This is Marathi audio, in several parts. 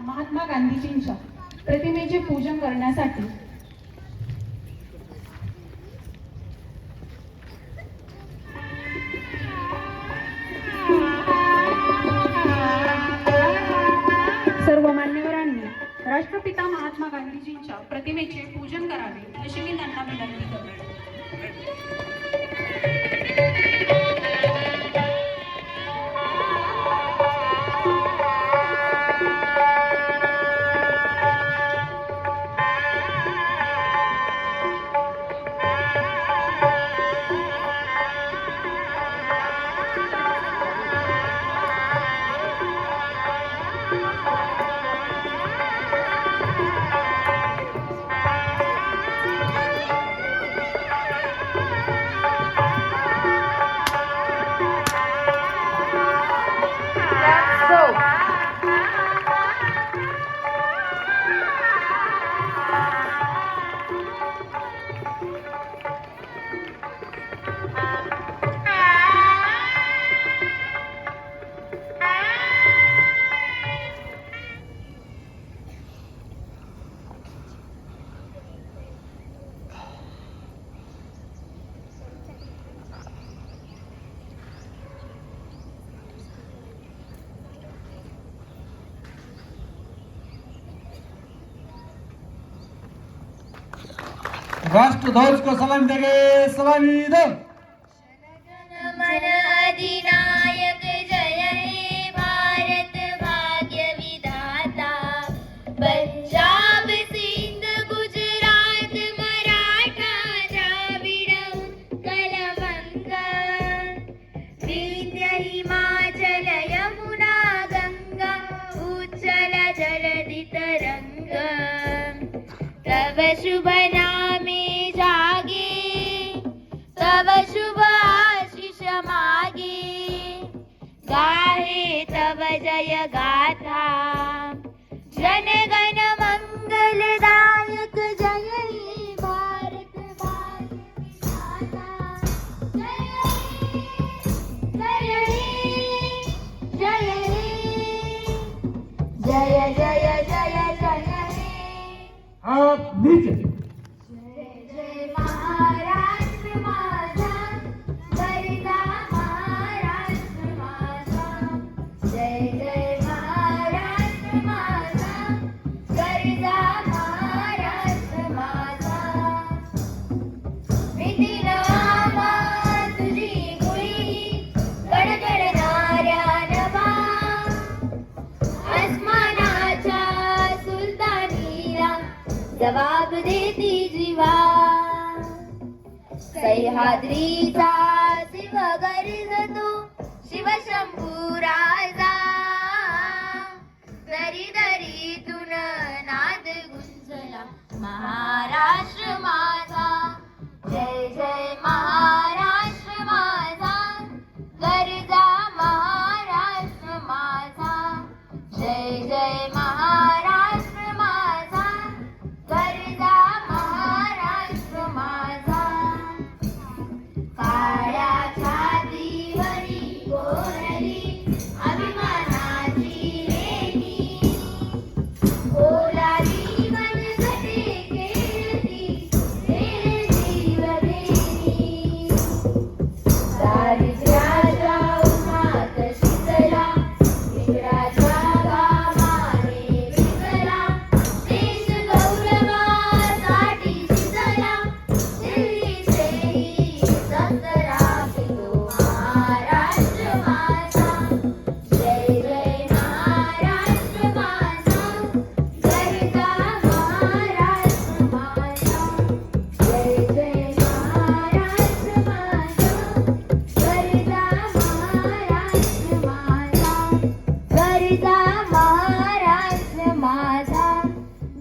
महात्मा गांधीजींच्या प्रतिमेचे पूजन करण्यासाठी सर्व मान्यवरांनी राष्ट्रपिता महात्मा गांधीजींच्या प्रतिमेचे पूजन करावे अशी मी त्यांना विनंती करते. राष्ट्र ध्वज को सलामी देंगे, सलामी दो। मन अधिनायक जय हे भारत भाग्य विधाता, पंजाब सिंध गुजरात मराठा द्राविड उत्कल बंगा, विंध्य हिमाचल यमुना गंगा उज्जल जलधि तरंग, तव शुभ नामे जागे, तव शुभ आशीष मागे, गाहे तव जय गाथा, जन गण मंगलदायक जय हे भारत भाग्य विधाता, जय हे जय हे जय जय जय जय हे। हाथ नीचे। जय जय महाराष्ट्र माझा, गरजा महाराष्ट्र माझा, जय जय महाराष्ट्र माझा, गरजा महाराष्ट्र माझा, विधी नामा तुझी गुळी गडगडणाऱ्या नभा, आसमानाच्या सुलतानीला जवाब देती जीवा, सह्याद्रीचा शिव गर्जतो शिवशंभू राजा, दरी दरीतून नाद गुंजला महाराष्ट्र माझा, जय जय महाराष्ट्र माझा, गरजा महाराष्ट्र माझा, जय जय महाराष्ट्र माझा, गरजा महाराष्ट्र माझा, काळ्या छातीवरी कोरली अभिमानाची रेखी, ओलावी मनगटे खेळती हे जीव देवी, दारिद्र्याच्या उन्हात शिजला विक्राच्या गावाने भिजला, देश गौरवासाठी शिजला, दिल्लीचेही संतरा पिलो महाराष्ट्र माझा, जय जय महाराष्ट्र माझा, गरजा महाराष्ट्र माझा, जय जय महाराष्ट्र माझा, गरजा महाराष्ट्र माझा, गरजा महाराष्ट्र माझा,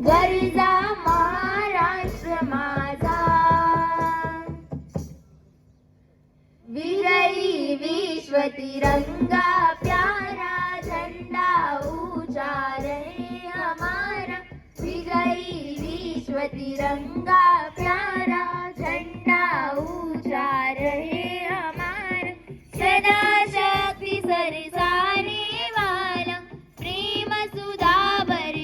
गरजा महाराष्ट्र माझा, विजयी विश्व तिरंगा प्यारा झंडा ऊंचा रहे हमारा, विजयी विश्व तिरंगा प्यारा झंडा ऊंचा रहे हमारा, सदा शक्ति सरसाने वाला प्रेम सुधा भरे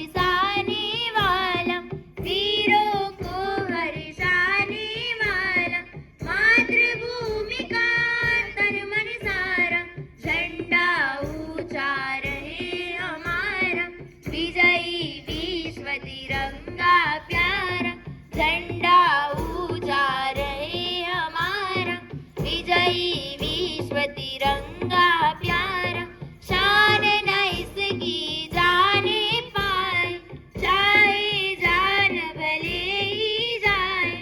तिरंगा प्यारा, शान न इसकी जाने पाए, चाहे जान भले ही जाए,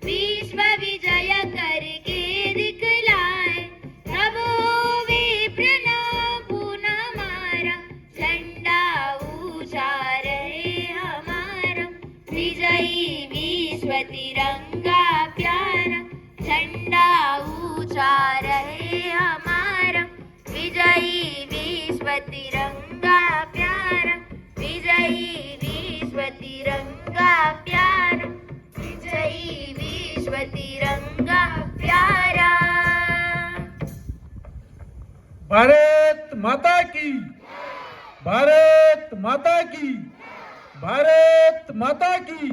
विश्व विजय करके दिखलाए, तब विप्र न पुनः मारा, झंडा ऊंचा रहे हमारा, विजयी विश्व तिरंगा प्यारा, झंडा ऊंचा रहे हमारा, विजयी विश्व तिरंगा प्यारा, विजयी विश्व तिरंगा प्यारा, विजयी विश्व तिरंगा प्यारा। भारत माता की, भारत माता की, भारत माता की।